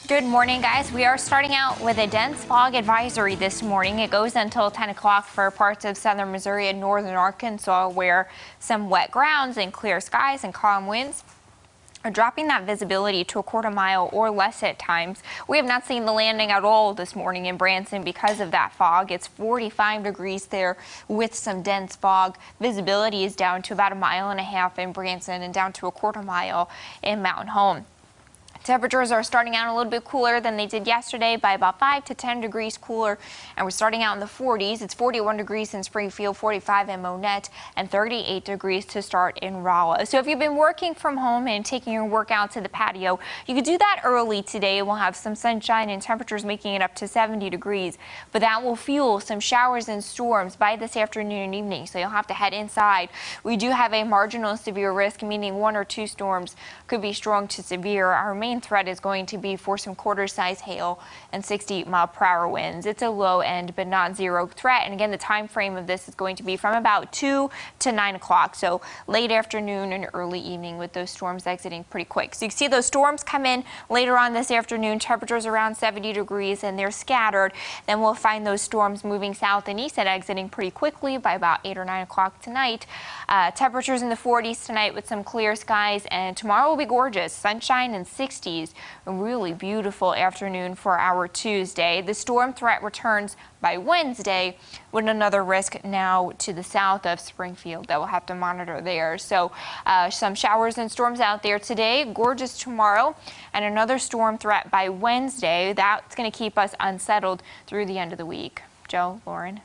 Good morning, guys. We are starting out with a dense fog advisory this morning. It goes until 10 o'clock for parts of southern Missouri and northern Arkansas, where some wet grounds and clear skies and calm winds are dropping that visibility to a quarter mile or less at times. We have not seen the landing at all this morning in Branson because of that fog. It's 45 degrees there with some dense fog. Visibility is down to about 1.5 miles in Branson and down to a quarter mile in Mountain Home. Temperatures are starting out a little bit cooler than they did yesterday by about 5 to 10 degrees cooler, and we're starting out in the 40s. It's 41 degrees in Springfield, 45 in Monette, and 38 degrees to start in Rolla. So if you've been working from home and taking your work out to the patio, you could do that early today. We'll have some sunshine and temperatures making it up to 70 degrees, but that will fuel some showers and storms by this afternoon and evening, so you'll have to head inside. We do have a marginal severe risk, meaning 1 or 2 storms could be strong to severe. Our main threat is going to be for some quarter-size hail and 60-mile-per-hour winds. It's a low end, but not zero threat. And again, the time frame of this is going to be from about 2 to 9 o'clock, so late afternoon and early evening, with those storms exiting pretty quick. So you can see those storms come in later on this afternoon. Temperatures around 70 degrees, and they're scattered. Then we'll find those storms moving south and east and exiting pretty quickly by about 8 or 9 o'clock tonight. Temperatures in the 40s tonight with some clear skies, and tomorrow will be gorgeous. Sunshine and 60s. A really beautiful afternoon for our Tuesday. The storm threat returns by Wednesday, with another risk now to the south of Springfield that we'll have to monitor there. So some showers and storms out there today, gorgeous tomorrow, and another storm threat by Wednesday. That's going to keep us unsettled through the end of the week. Joe, Lauren.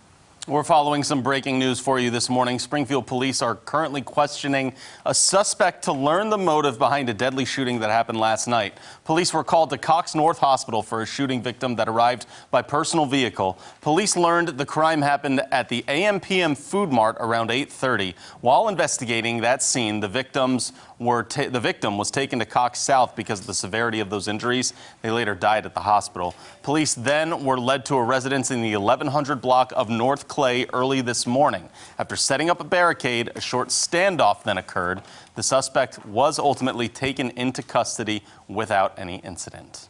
We're following some breaking news for you this morning. Springfield police are currently questioning a suspect to learn the motive behind a deadly shooting that happened last night. Police were called to Cox North Hospital for a shooting victim that arrived by personal vehicle. Police learned the crime happened at the AM/PM Food Mart around 8:30. While investigating that scene, the victim was taken to Cox South because of the severity of those injuries. They later died at the hospital. Police then were led to a residence in the 1100 block of North Clay early this morning. After setting up a barricade, a short standoff then occurred. The suspect was ultimately taken into custody without any incident.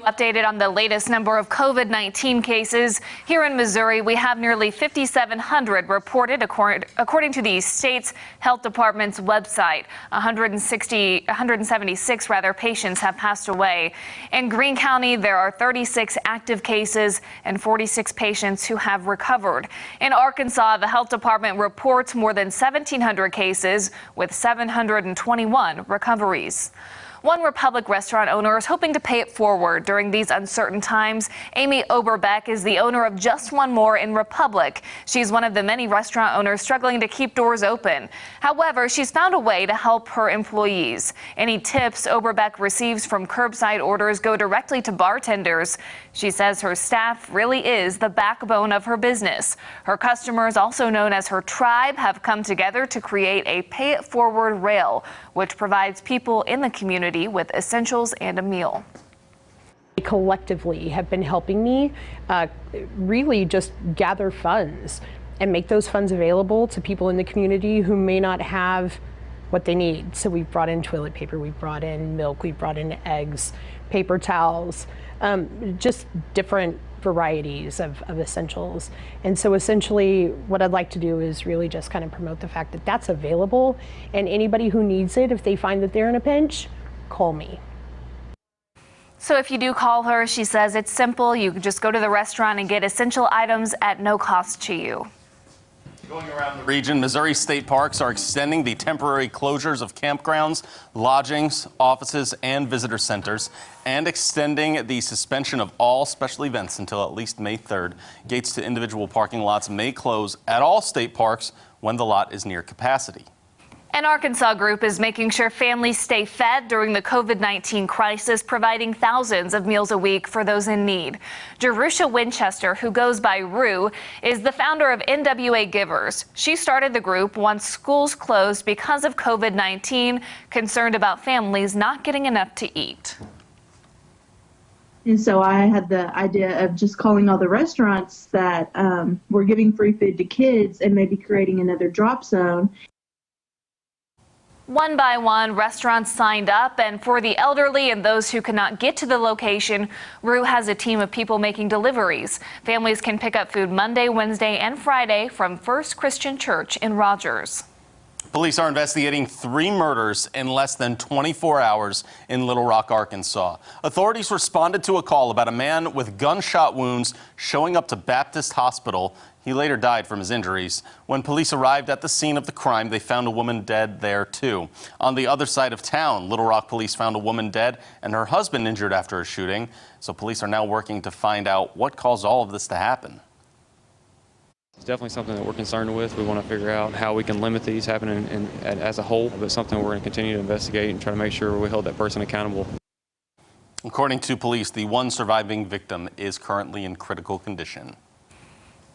Updated on the latest number of COVID-19 cases. Here in Missouri, we have nearly 5,700 reported, according to the state's health department's website. 176 patients have passed away. In Greene County, there are 36 active cases and 46 patients who have recovered. In Arkansas, the health department reports more than 1,700 cases with 721 recoveries. One Republic restaurant owner is hoping to pay it forward during these uncertain times. Amy Oberbeck is the owner of Just One More in Republic. She's one of the many restaurant owners struggling to keep doors open. However, she's found a way to help her employees. Any tips Oberbeck receives from curbside orders go directly to bartenders. She says her staff really is the backbone of her business. Her customers, also known as her tribe, have come together to create a Pay It Forward rail, which provides people in the community with essentials and a meal. Collectively have been helping me really just gather funds and make those funds available to people in the community who may not have what they need. So we've brought in toilet paper, we've brought in milk, we've brought in eggs, paper towels, just different varieties of essentials. And so essentially what I'd like to do is really just kind of promote the fact that that's available, and anybody who needs it, if they find that they're in a pinch, call me. So if you do call her, she says it's simple. You can just go to the restaurant and get essential items at no cost to you. Going around the region, Missouri state parks are extending the temporary closures of campgrounds, lodgings, offices, and visitor centers, and extending the suspension of all special events until at least May 3rd. Gates to individual parking lots may close at all state parks when the lot is near capacity. An Arkansas group is making sure families stay fed during the COVID-19 crisis, providing thousands of meals a week for those in need. Jerusha Winchester, who goes by Rue, is the founder of NWA Givers. She started the group once schools closed because of COVID-19, concerned about families not getting enough to eat. And so I had the idea of just calling all the restaurants that were giving free food to kids and maybe creating another drop zone. One by one, restaurants signed up, and for the elderly and those who could not get to the location, Rue has a team of people making deliveries. Families can pick up food Monday, Wednesday, and Friday from First Christian Church in Rogers. Police are investigating 3 murders in less than 24 hours in Little Rock, Arkansas. Authorities responded to a call about a man with gunshot wounds showing up to Baptist Hospital. He later died from his injuries. When police arrived at the scene of the crime, they found a woman dead there, too. On the other side of town, Little Rock police found a woman dead and her husband injured after a shooting. So police are now working to find out what caused all of this to happen. It's definitely something that we're concerned with. We want to figure out how we can limit these happening as a whole, but something we're going to continue to investigate and try to make sure we hold that person accountable. According to police, the one surviving victim is currently in critical condition.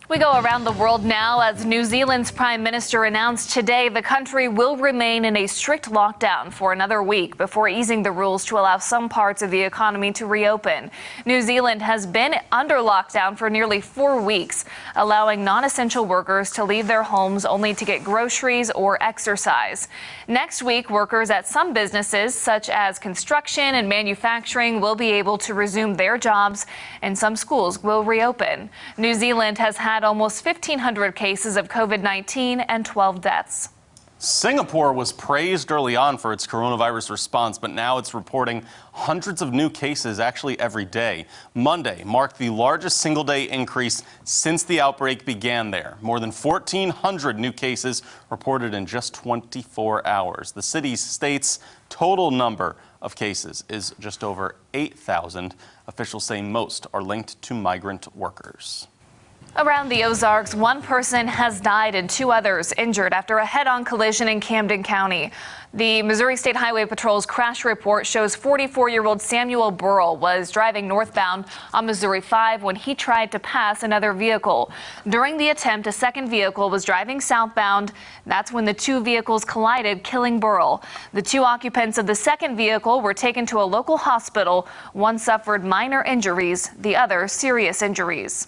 We go around the world now as New Zealand's Prime Minister announced today the country will remain in a strict lockdown for another week before easing the rules to allow some parts of the economy to reopen. New Zealand has been under lockdown for nearly 4 weeks, allowing non-essential workers to leave their homes only to get groceries or exercise. Next week, workers at some businesses, such as construction and manufacturing, will be able to resume their jobs, and some schools will reopen. New Zealand has had almost 1,500 cases of COVID-19 and 12 deaths. Singapore was praised early on for its coronavirus response, but now it's reporting hundreds of new cases actually every day. Monday marked the largest single-day increase since the outbreak began there. More than 1,400 new cases reported in just 24 hours. The state's total number of cases is just over 8,000. Officials say most are linked to migrant workers. Around the Ozarks, 1 person has died and 2 others injured after a head-on collision in Camden County. The Missouri State Highway Patrol's crash report shows 44-year-old Samuel Burrell was driving northbound on Missouri 5 when he tried to pass another vehicle. During the attempt, a second vehicle was driving southbound. That's when the 2 vehicles collided, killing Burrell. The 2 occupants of the second vehicle were taken to a local hospital. One suffered minor injuries, the other serious injuries.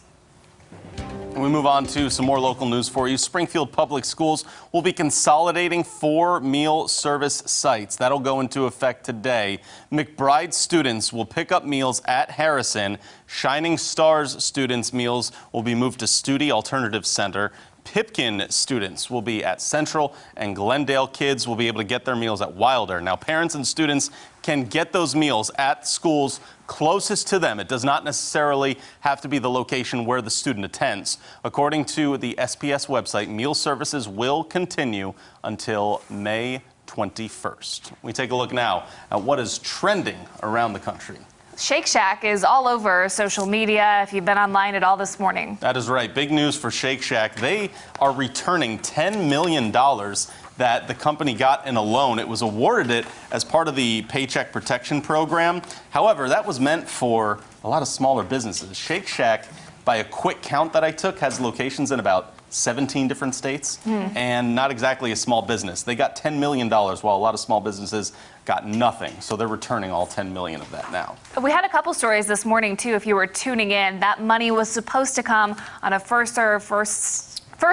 We move on to some more local news for you. Springfield Public Schools will be consolidating 4 meal service sites. That'll go into effect today. McBride students will pick up meals at Harrison. Shining Stars students' meals will be moved to Studi Alternative Center. Pipkin students will be at Central, and Glendale kids will be able to get their meals at Wilder. Now, parents and students can get those meals at schools closest to them. It does not necessarily have to be the location where the student attends. According to the SPS website, meal services will continue until May 21st. We take a look now at what is trending around the country. Shake Shack is all over social media if you've been online at all this morning. That is right. Big news for Shake Shack. They are returning $10 million that the company got in a loan. It was awarded it as part of the Paycheck Protection Program. However, that was meant for a lot of smaller businesses. Shake Shack, by a quick count that I took, has locations in about 17 different states, and not exactly a small business. They got $10 million, while a lot of small businesses got nothing. So they're returning all 10 million of that now. We had a couple stories this morning, too, if you were tuning in. That money was supposed to come on a first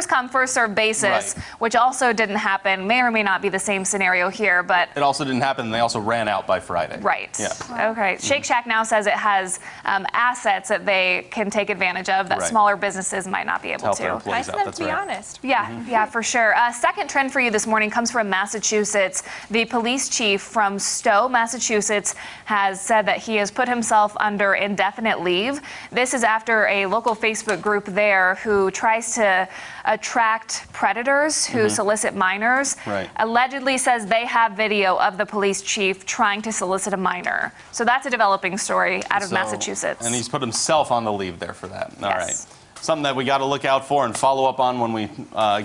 come, first served basis, Right. which also didn't happen. May or may not be the same scenario here, but It also didn't happen, and they also ran out by Friday. right. Yeah. Okay. Shake Shack now says it has assets that they can take advantage of that Right. smaller businesses might not be able Help their to. employees Nice of out. them That's to be right. honest. Yeah, yeah, for sure. Second trend for you this morning comes from Massachusetts. The police chief from Stowe, Massachusetts, has said that he has put himself under indefinite leave. This is after a local Facebook group there who tries to attract predators who solicit minors. Right. Allegedly says they have video of the police chief trying to solicit a minor. So that's a developing story out of So- Massachusetts. And he's put himself on the leave there for that. All right. Yes. Something that we got to look out for and follow up on when we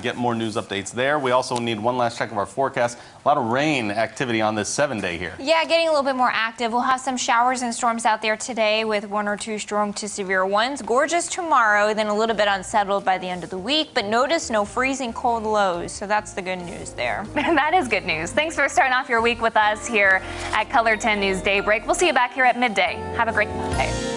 get more news updates there. We also need one last check of our forecast. A lot of rain activity on this 7-day here. Yeah, getting a little bit more active. We'll have some showers and storms out there today with 1 or 2 strong to severe ones. Gorgeous tomorrow, then a little bit unsettled by the end of the week. But notice no freezing cold lows. So that's the good news there. That is good news. Thanks for starting off your week with us here at Color 10 News Daybreak. We'll see you back here at midday. Have a great day.